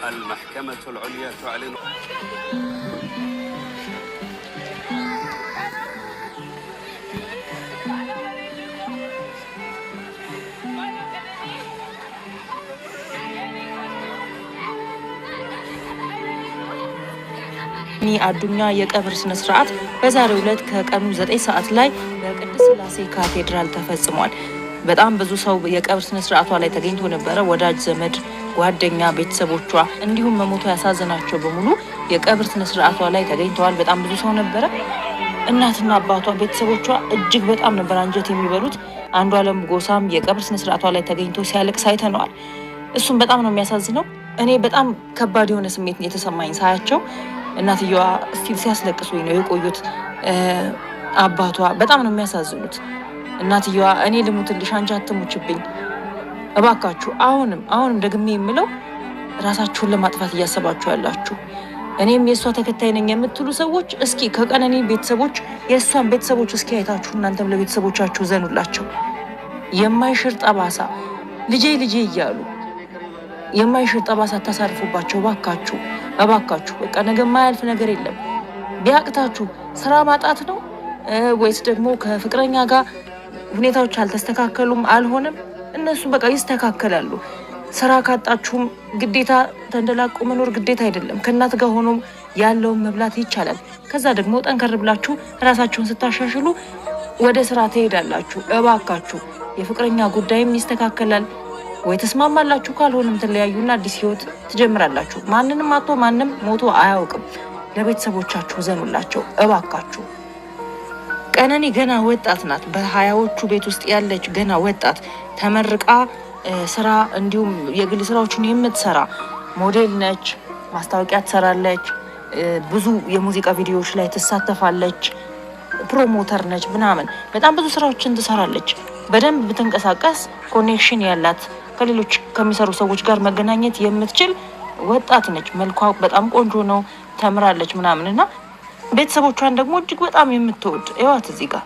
المحكمة العليا تعلن አዱኛ የቀብር ስነ ስርዓት በዛሬው ዕለት ከቀኑ 9 ሰዓት ላይ በቅድስት ሥላሴ ካቴድራል ተፈጽሟል። በጣም ብዙ ሰው የቀብር ስነ ስርዓቷ ላይ ተገኝቶ ነበረ። ወዳጅ ዘመድ፣ ጓደኛ፣ ቤተሰቦቿ እንዲሁም መሞቷ ያሳዘናቸው በሙሉ የቀብር ስነ ስርዓቷ ላይ ተገኝተዋል። በጣም ብዙ ሰው ነበረ። እናትና አባቷ፣ ቤተሰቦቿ እጅግ በጣም ነበር አንጀት የሚበሉት። አንዱዓለም ጎሳም የቀብር ስነ ስርዓቷ ላይ ተገኝቶ ሲያለቅስ አይተነዋል። እሱም በጣም ነው የሚያሳዝነው። እኔ በጣም ከባድ የሆነ ስሜት የተሰማኝ ሳያቸው እናትየዋ ስቲል ሲያስለቅሱኝ ነው የቆዩት። አባቷ በጣም ነው የሚያሳዝኑት። እናትየዋ እኔ ልሙትልሽ አንቺ አትሙችብኝ እባካችሁ። አሁንም ደግሜ የምለው ራሳችሁን ለማጥፋት እያሰባችሁ ያላችሁ እኔም የእሷ ተከታይ ነኝ የምትሉ ሰዎች እስኪ ከቀነኒ ቤተሰቦች የእሷን ቤተሰቦች እስኪ አይታችሁ እናንተም ለቤተሰቦቻችሁ ዘኑላቸው። የማይሽር ጠባሳ ልጄ እያሉ የማይሽር ጠባሳ ታሳርፉባቸው እባካችሁ። በቃ ነገ የማያልፍ ነገር የለም። ቢያቅታችሁ ስራ ማጣት ነው ወይስ ደግሞ ከፍቅረኛ ጋር ሁኔታዎች አልተስተካከሉም አልሆነም፣ እነሱ በቃ ይስተካከላሉ። ስራ ካጣችሁም ግዴታ ተንደላቆ መኖር ግዴታ አይደለም። ከእናት ጋር ሆኖ ያለውን መብላት ይቻላል። ከዛ ደግሞ ጠንከር ብላችሁ ራሳችሁን ስታሻሽሉ ወደ ስራ ትሄዳላችሁ። እባካችሁ የፍቅረኛ ጉዳይም ይስተካከላል። ወይ ተስማማላችሁ፣ ካልሆነም ተለያዩና አዲስ ህይወት ትጀምራላችሁ። ማንንም አጥቶ ማንም ሞቶ አያውቅም። ለቤተሰቦቻችሁ ዘኑላቸው እባካችሁ። ቀነኒ ገና ወጣት ናት። በሀያዎቹ ቤት ውስጥ ያለች ገና ወጣት ተመርቃ ስራ እንዲሁም የግል ስራዎችን የምትሰራ ሞዴል ነች። ማስታወቂያ ትሰራለች። ብዙ የሙዚቃ ቪዲዮዎች ላይ ትሳተፋለች። ፕሮሞተር ነች ምናምን በጣም ብዙ ስራዎችን ትሰራለች። በደንብ ብትንቀሳቀስ ኮኔክሽን ያላት ከሌሎች ከሚሰሩ ሰዎች ጋር መገናኘት የምትችል ወጣት ነች። መልኳ በጣም ቆንጆ ነው። ተምራለች ምናምን እና ቤተሰቦቿን ደግሞ እጅግ በጣም የምትወድ እዋት እዚህ ጋር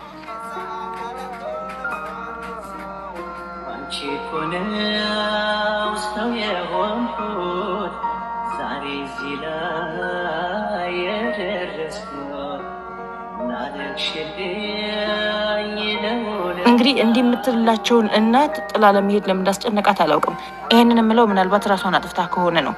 እንግዲህ እንዲህ የምትላቸውን እናት ጥላ ለመሄድ ለምን እንዳስጨነቃት አላውቅም። ይሄንን የምለው ምናልባት ራሷን አጥፍታ ከሆነ ነው።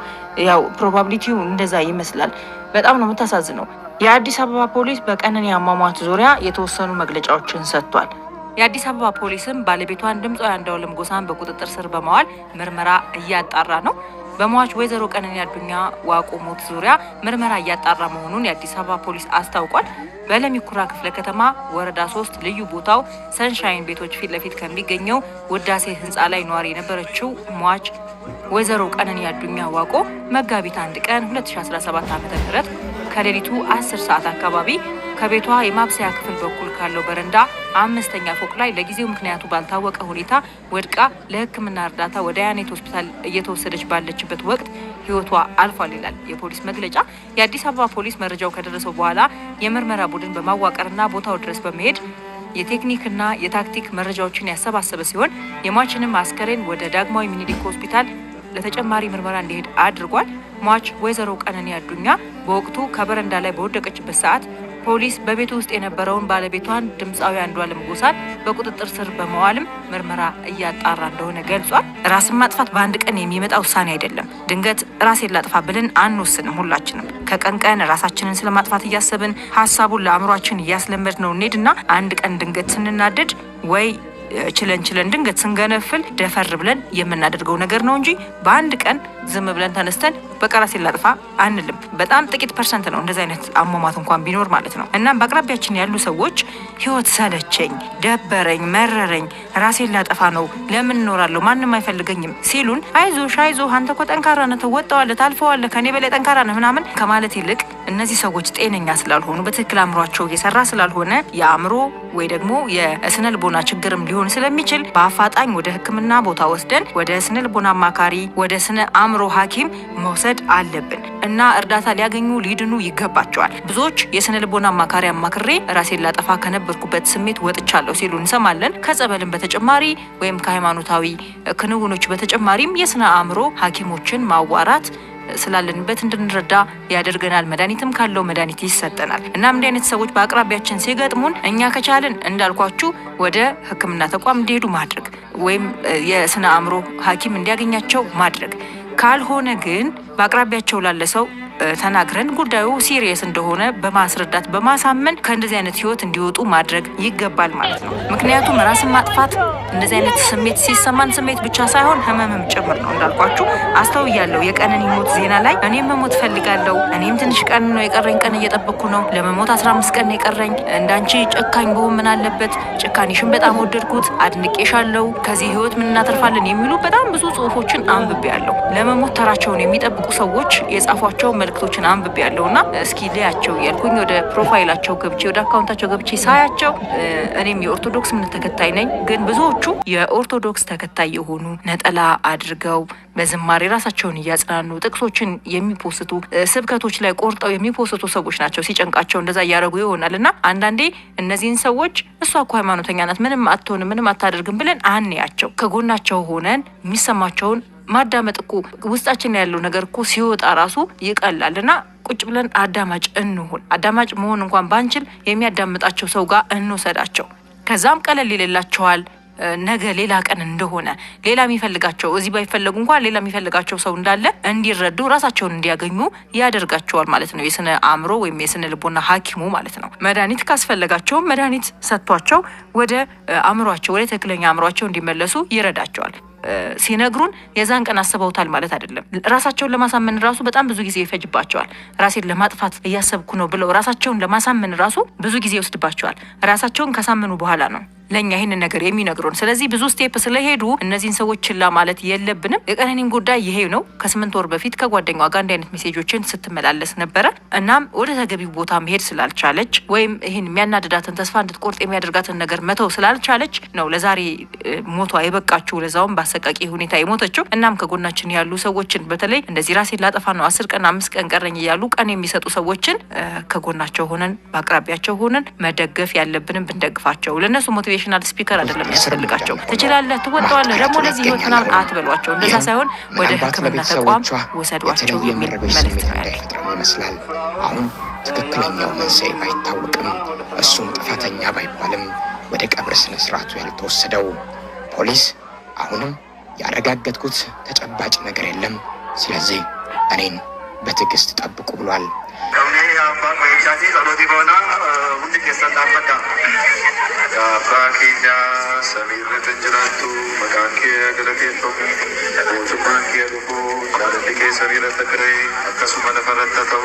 ያው ፕሮባቢሊቲው እንደዛ ይመስላል። በጣም ነው የምታሳዝነው። የአዲስ አበባ ፖሊስ በቀነኒ አሟሟት ዙሪያ የተወሰኑ መግለጫዎችን ሰጥቷል። የአዲስ አበባ ፖሊስም ባለቤቷን ድምፃዊ አንዱዓለም ጎሳን በቁጥጥር ስር በማዋል ምርመራ እያጣራ ነው። በሟች ወይዘሮ ቀነኒ አዱኛ ዋቆ ሞት ዙሪያ ምርመራ እያጣራ መሆኑን የአዲስ አበባ ፖሊስ አስታውቋል። በለሚ ኩራ ክፍለ ከተማ ወረዳ 3 ልዩ ቦታው ሰንሻይን ቤቶች ፊት ለፊት ከሚገኘው ውዳሴ ህንፃ ላይ ነዋሪ የነበረችው ሟች ወይዘሮ ቀነኒ አዱኛ ዋቆ መጋቢት 1 ቀን 2017 ዓ.ም ከሌሊቱ 10 ሰዓት አካባቢ ከቤቷ የማብሰያ ክፍል በኩል ካለው በረንዳ 5ኛ ፎቅ ላይ ለጊዜው ምክንያቱ ባልታወቀ ሁኔታ ወድቃ ለሕክምና እርዳታ ወደ ያኔት ሆስፒታል እየተወሰደች ባለችበት ወቅት ህይወቷ አልፏል ይላል የፖሊስ መግለጫ። የአዲስ አበባ ፖሊስ መረጃው ከደረሰው በኋላ የምርመራ ቡድን በማዋቀርና ቦታው ድረስ በመሄድ የቴክኒክና የታክቲክ መረጃዎችን ያሰባሰበ ሲሆን የሟችንም አስከሬን ወደ ዳግማዊ ሚኒሊክ ሆስፒታል ለተጨማሪ ምርመራ እንዲሄድ አድርጓል። ሟች ወይዘሮ ቀነኒ አዱኛ በወቅቱ ከበረንዳ ላይ በወደቀችበት ሰዓት ፖሊስ በቤቱ ውስጥ የነበረውን ባለቤቷን ድምፃዊ አንዷለም ጎሳን በቁጥጥር ስር በመዋልም ምርመራ እያጣራ እንደሆነ ገልጿል። ራስን ማጥፋት በአንድ ቀን የሚመጣ ውሳኔ አይደለም። ድንገት ራሴን ላጥፋ ብለን አንወስንም። ሁላችንም ከቀን ቀን ራሳችንን ስለማጥፋት እያሰብን ሀሳቡን ለአእምሯችን እያስለመድ ነው እንሄድና አንድ ቀን ድንገት ስንናደድ ወይ ችለን ድንገት ስንገነፍል ደፈር ብለን የምናደርገው ነገር ነው እንጂ በአንድ ቀን ዝም ብለን ተነስተን በቃ ራሴን ላጥፋ አንልም። በጣም ጥቂት ፐርሰንት ነው እንደዚህ አይነት አሟሟት እንኳን ቢኖር ማለት ነው። እናም በአቅራቢያችን ያሉ ሰዎች ህይወት ሰለቸኝ፣ ደበረኝ፣ መረረኝ፣ ራሴን ላጠፋ ነው፣ ለምን እኖራለሁ፣ ማንም አይፈልገኝም ሲሉን አይዞሽ አንተ እኮ ጠንካራ ነህ፣ ትወጣዋለህ፣ ታልፈዋለህ፣ ከኔ በላይ ጠንካራ ነህ ምናምን ከማለት ይልቅ እነዚህ ሰዎች ጤነኛ ስላልሆኑ በትክክል አእምሯቸው እየሰራ ስላልሆነ የአእምሮ ወይ ደግሞ የስነ ልቦና ችግርም ሊሆን ስለሚችል በአፋጣኝ ወደ ሕክምና ቦታ ወስደን ወደ ስነ ልቦና አማካሪ ወደ ስነ አእምሮ ሐኪም መውሰድ አለብን እና እርዳታ ሊያገኙ ሊድኑ ይገባቸዋል። ብዙዎች የስነ ልቦና አማካሪ አማክሬ ራሴን ላጠፋ ከነበርኩበት ስሜት ወጥቻለሁ ሲሉ እንሰማለን። ከጸበልም በተጨማሪ ወይም ከሃይማኖታዊ ክንውኖች በተጨማሪም የስነ አእምሮ ሐኪሞችን ማዋራት ስላለንበት እንድንረዳ ያደርገናል። መድኃኒትም ካለው መድኃኒት ይሰጠናል። እናም እንዲህ አይነት ሰዎች በአቅራቢያችን ሲገጥሙን እኛ ከቻልን እንዳልኳችሁ ወደ ሕክምና ተቋም እንዲሄዱ ማድረግ ወይም የስነ አእምሮ ሐኪም እንዲያገኛቸው ማድረግ ካልሆነ ግን በአቅራቢያቸው ላለ ሰው ተናግረን ጉዳዩ ሲሪየስ እንደሆነ በማስረዳት በማሳመን ከእንደዚህ አይነት ህይወት እንዲወጡ ማድረግ ይገባል ማለት ነው። ምክንያቱም ራስን ማጥፋት እንደዚህ አይነት ስሜት ሲሰማን ስሜት ብቻ ሳይሆን ህመምም ጭምር ነው። እንዳልኳችሁ አስተውያለሁ የቀነኒ ሞት ዜና ላይ እኔም መሞት ፈልጋለሁ፣ እኔም ትንሽ ቀን ነው የቀረኝ፣ ቀን እየጠበቅኩ ነው፣ ለመሞት 15 ቀን የቀረኝ፣ እንዳንቺ ጨካኝ በሆን ምን አለበት፣ ጭካኔሽን በጣም ወደድኩት፣ አድንቄሻለሁ፣ ከዚህ ህይወት ምን እናተርፋለን የሚሉ በጣም ብዙ ጽሁፎችን አንብቤያለሁ። ለመሞት ተራቸውን የሚጠብቁ ሰዎች የጻፏቸው መልክቶችን አንብቤያለሁና እስኪ ልያቸው ያልኩኝ ወደ ፕሮፋይላቸው ገብቼ ወደ አካውንታቸው ገብቼ ሳያቸው እኔም የኦርቶዶክስ እምነት ተከታይ ነኝ፣ ግን ብዙዎቹ የኦርቶዶክስ ተከታይ የሆኑ ነጠላ አድርገው በዝማሬ ራሳቸውን እያጽናኑ ጥቅሶችን የሚፖስቱ ስብከቶች ላይ ቆርጠው የሚፖስቱ ሰዎች ናቸው። ሲጨንቃቸው እንደዛ እያደረጉ ይሆናልና አንዳንዴ እነዚህን ሰዎች እሷ እኮ ሃይማኖተኛ ናት፣ ምንም አትሆንም፣ ምንም አታደርግም ብለን አንያቸው። ከጎናቸው ሆነን የሚሰማቸውን ማዳመጥ እኮ ውስጣችን ያለው ነገር እኮ ሲወጣ ራሱ ይቀላልና ቁጭ ብለን አዳማጭ እንሁን። አዳማጭ መሆን እንኳን ባንችል የሚያዳምጣቸው ሰው ጋር እንውሰዳቸው። ከዛም ቀለል ይልላቸዋል። ነገ ሌላ ቀን እንደሆነ ሌላ የሚፈልጋቸው እዚህ ባይፈለጉ እንኳን ሌላ የሚፈልጋቸው ሰው እንዳለ እንዲረዱ ራሳቸውን እንዲያገኙ ያደርጋቸዋል ማለት ነው። የስነ አእምሮ ወይም የስነ ልቦና ሐኪሙ ማለት ነው። መድኃኒት ካስፈለጋቸው መድኃኒት ሰጥቷቸው ወደ አእምሯቸው ወደ ትክክለኛ አእምሯቸው እንዲመለሱ ይረዳቸዋል። ሲነግሩን የዛን ቀን አስበውታል ማለት አይደለም። ራሳቸውን ለማሳመን ራሱ በጣም ብዙ ጊዜ ይፈጅባቸዋል። ራሴን ለማጥፋት እያሰብኩ ነው ብለው ራሳቸውን ለማሳመን ራሱ ብዙ ጊዜ ይወስድባቸዋል። ራሳቸውን ካሳመኑ በኋላ ነው ለኛ ይሄንን ነገር የሚነግሩን። ስለዚህ ብዙ ስቴፕ ስለሄዱ እነዚህን ሰዎች ችላ ማለት የለብንም። የቀነኒን ጉዳይ ይሄ ነው። ከ8 ወር በፊት ከጓደኛዋ ጋር እንዲህ አይነት ሜሴጆችን ስትመላለስ ነበረ። እናም ወደ ተገቢው ቦታ መሄድ ስላልቻለች ወይም ይህን የሚያናድዳትን ተስፋ እንድትቆርጥ የሚያደርጋትን ነገር መተው ስላልቻለች ነው ለዛሬ ሞቷ የበቃችው፣ ለዛውም በአሰቃቂ ሁኔታ የሞተችው። እናም ከጎናችን ያሉ ሰዎችን በተለይ እንደዚህ ራሴን ላጠፋ ነው 10 ቀን 5 ቀን ቀረኝ እያሉ ቀን የሚሰጡ ሰዎችን ከጎናቸው ሆነን በአቅራቢያቸው ሆነን መደገፍ ያለብንም ብንደግፋቸው። ለነሱ ሞቲቬሽናል ስፒከር አይደለም ያስፈልጋቸው። ትችላለህ፣ ትወጣዋለህ፣ ደግሞ ለዚህ ህይወት ምናምን አትበሏቸው። እንደዛ ሳይሆን ወደ ሕክምና ተቋም ወሰዷቸው የሚል መልዕክት ነው ያለኝ ይመስላል። አሁን ትክክለኛው መንስኤ ባይታወቅም እሱም ጥፋተኛ ባይባልም ወደ ቀብር ስነ ስርዓቱ ያልተወሰደው ፖሊስ አሁንም ያረጋገጥኩት ተጨባጭ ነገር የለም፣ ስለዚህ እኔን በትዕግስት ጠብቁ ብሏል። Fakinya samira tanjiratu makanke agalaketo ojumanke aluko jalatike samira takre akasuma nafarattatau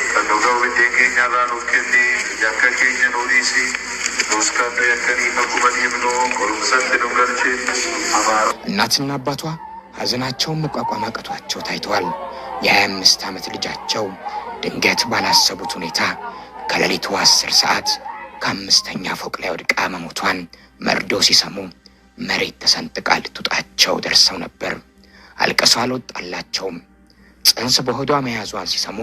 kanduga widekenya ranukkendi yakkakenya nodisi nuskande yakkani makubani ibno korumsante nungalche amar እናትና አባቷ ሀዘናቸውን መቋቋም አቅቷቸው ታይተዋል። የ25 ዓመት ልጃቸው ድንገት ባላሰቡት ሁኔታ ከሌሊቱ 10 ሰዓት ከ5ኛ ፎቅ ላይ ወድቃ መሞቷን መርዶ ሲሰሙ መሬት ተሰንጥቃ ልትውጣቸው ደርሰው ነበር። አልቀሱ አልወጣላቸውም። ጽንስ በሆዷ መያዟን ሲሰሙ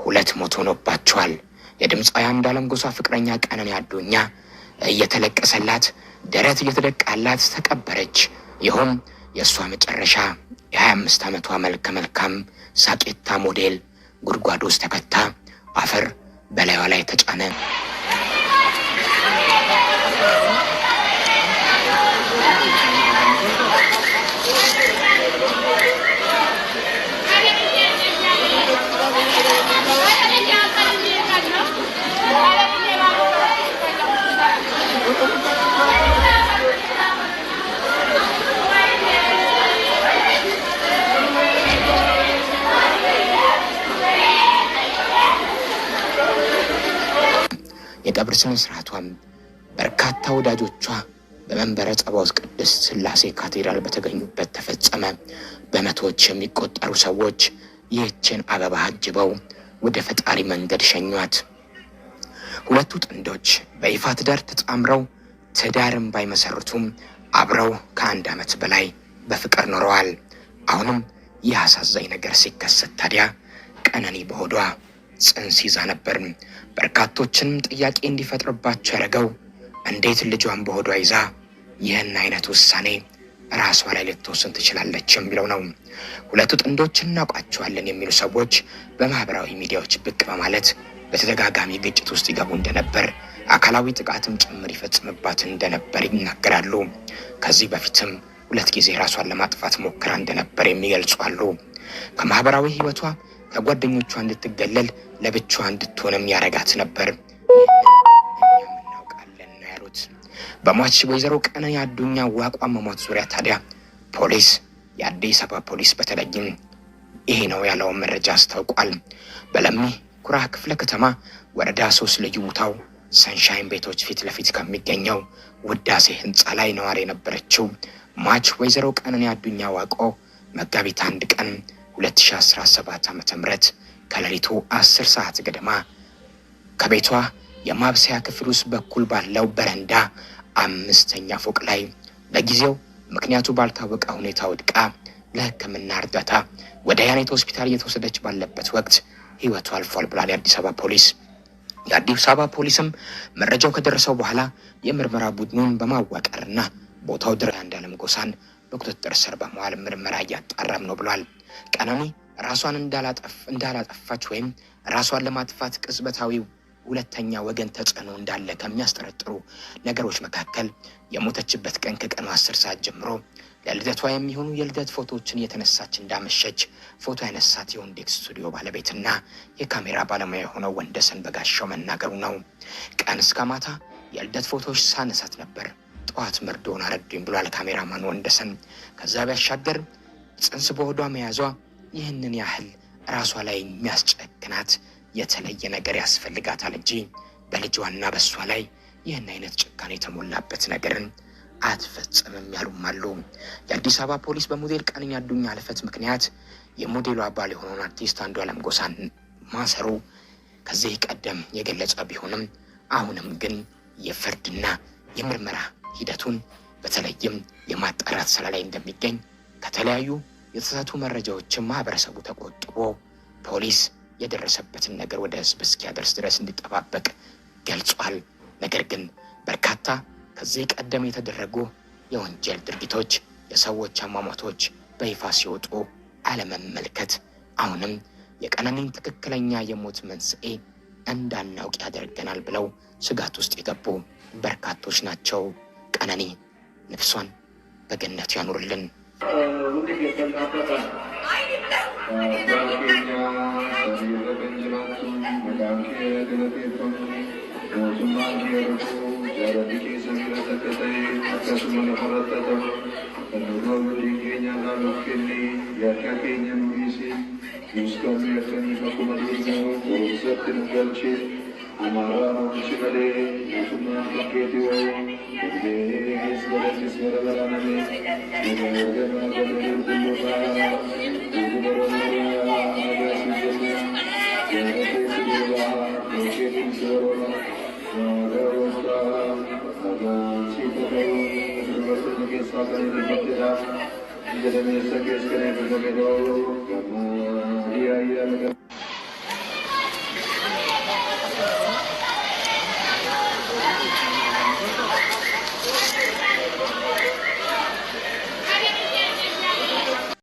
2 ሞት ሆኖባቸዋል። የድምፃዊ አንዱዓለም ጎሳ ፍቅረኛ ቀነኒ አዱኛ እየተለቀሰላት ደረት እየተደቃላት ተቀበረች። ይሁን የእሷ መጨረሻ የ25 ዓመቷ መልከ መልካም ሳቄታ ሞዴል ጉድጓድ ውስጥ ተከታ አፈር በላይዋ ላይ ተጫነ። የቀብር ስነ ስርዓቷም በርካታ ወዳጆቿ በመንበረ ጸባዖት ቅድስት ሥላሴ ካቴድራል በተገኙበት ተፈጸመ። በመቶዎች የሚቆጠሩ ሰዎች ይህችን አበባ አጅበው ወደ ፈጣሪ መንገድ ሸኟት። ሁለቱ ጥንዶች በይፋ ትዳር ተጣምረው ትዳርም ባይመሰርቱም አብረው ከ1 ዓመት በላይ በፍቅር ኖረዋል። አሁንም ይህ አሳዛኝ ነገር ሲከሰት ታዲያ ቀነኒ በሆዷ ጽንስ ይዛ ነበር። በርካቶችንም ጥያቄ እንዲፈጥርባቸው ያደረገው እንዴት ልጇን በሆዷ ይዛ ይህን አይነት ውሳኔ ራሷ ላይ ልትወስን ትችላለች የሚለው ነው። ሁለቱ ጥንዶች እናውቃቸዋለን የሚሉ ሰዎች በማህበራዊ ሚዲያዎች ብቅ በማለት በተደጋጋሚ ግጭት ውስጥ ይገቡ እንደነበር፣ አካላዊ ጥቃትም ጭምር ይፈጽምባት እንደነበር ይናገራሉ። ከዚህ በፊትም 2 ጊዜ ራሷን ለማጥፋት ሞክራ እንደነበር የሚገልጹ አሉ። ከማህበራዊ ህይወቷ ከጓደኞቿ እንድትገለል ለብቻዋ እንድትሆንም ያረጋት ነበር። እኛም እናውቃለን ነው ያሉት። በሟች ወይዘሮ ቀነኒ አዱኛ ዋቋ መሞት ዙሪያ ታዲያ ፖሊስ፣ የአዲስ አበባ ፖሊስ በተለይም ይሄ ነው ያለውን መረጃ አስታውቋል። በለሚ ኩራ ክፍለ ከተማ ወረዳ 3 ልዩ ቦታው ሰንሻይን ቤቶች ፊት ለፊት ከሚገኘው ውዳሴ ህንፃ ላይ ነዋሪ የነበረችው ሟች ወይዘሮ ቀነኒ አዱኛ ዋቆ መጋቢት 1 ቀን 2017 ዓ.ም ከሌሊቱ 10 ሰዓት ገደማ ከቤቷ የማብሰያ ክፍል ውስጥ በኩል ባለው በረንዳ 5ኛ ፎቅ ላይ ለጊዜው ምክንያቱ ባልታወቀ ሁኔታ ወድቃ ለሕክምና እርዳታ ወደ ያኔት ሆስፒታል እየተወሰደች ባለበት ወቅት ህይወቷ አልፏል ብሏል የአዲስ አበባ ፖሊስ። የአዲስ አበባ ፖሊስም መረጃው ከደረሰው በኋላ የምርመራ ቡድኑን በማዋቀርና ቦታው ድረስ አንዱዓለም ጎሳን በቁጥጥር ስር በመዋል ምርመራ እያጣራም ነው ብሏል። ቀነኒ ራሷን እንዳላጠፋች ወይም ራሷን ለማጥፋት ቅጽበታዊ ሁለተኛ ወገን ተጽዕኖ እንዳለ ከሚያስጠረጥሩ ነገሮች መካከል የሞተችበት ቀን ከቀኑ 10 ሰዓት ጀምሮ ለልደቷ የሚሆኑ የልደት ፎቶዎችን እየተነሳች እንዳመሸች ፎቶ ያነሳት የወንዴክስ ስቱዲዮ ባለቤትና የካሜራ ባለሙያ የሆነው ወንደሰን በጋሻው መናገሩ ነው። ቀን እስከ ማታ የልደት ፎቶዎች ሳነሳት ነበር፣ ጠዋት መርዶን አረዱኝ ብሏል ካሜራማን ወንደሰን። ከዛ ቢያሻገር ጽንስ በሆዷ መያዟ ይህንን ያህል ራሷ ላይ የሚያስጨክናት የተለየ ነገር ያስፈልጋታል እንጂ በልጇና በሷ ላይ ይህን አይነት ጭካኔ የተሞላበት ነገርን አትፈጽምም ያሉም አሉ። የአዲስ አበባ ፖሊስ በሞዴል ቀነኒ አዱኛ ህልፈት ምክንያት የሞዴሉ አባል የሆነውን አርቲስት አንዱዓለም ጎሳን ማሰሩ ከዚህ ቀደም የገለጸ ቢሆንም አሁንም ግን የፍርድና የምርመራ ሂደቱን በተለይም የማጣራት ስራ ላይ እንደሚገኝ ከተለያዩ የተሳሳቱ መረጃዎችን ማህበረሰቡ ተቆጥቦ ፖሊስ የደረሰበትን ነገር ወደ ህዝብ እስኪያደርስ ድረስ እንዲጠባበቅ ገልጿል። ነገር ግን በርካታ ከዚህ ቀደም የተደረጉ የወንጀል ድርጊቶች፣ የሰዎች አሟሟቶች በይፋ ሲወጡ አለመመልከት አሁንም የቀነኒን ትክክለኛ የሞት መንስኤ እንዳናውቅ ያደርገናል ብለው ስጋት ውስጥ የገቡ በርካቶች ናቸው። ቀነኒ ነፍሷን በገነት ያኑርልን። Jadi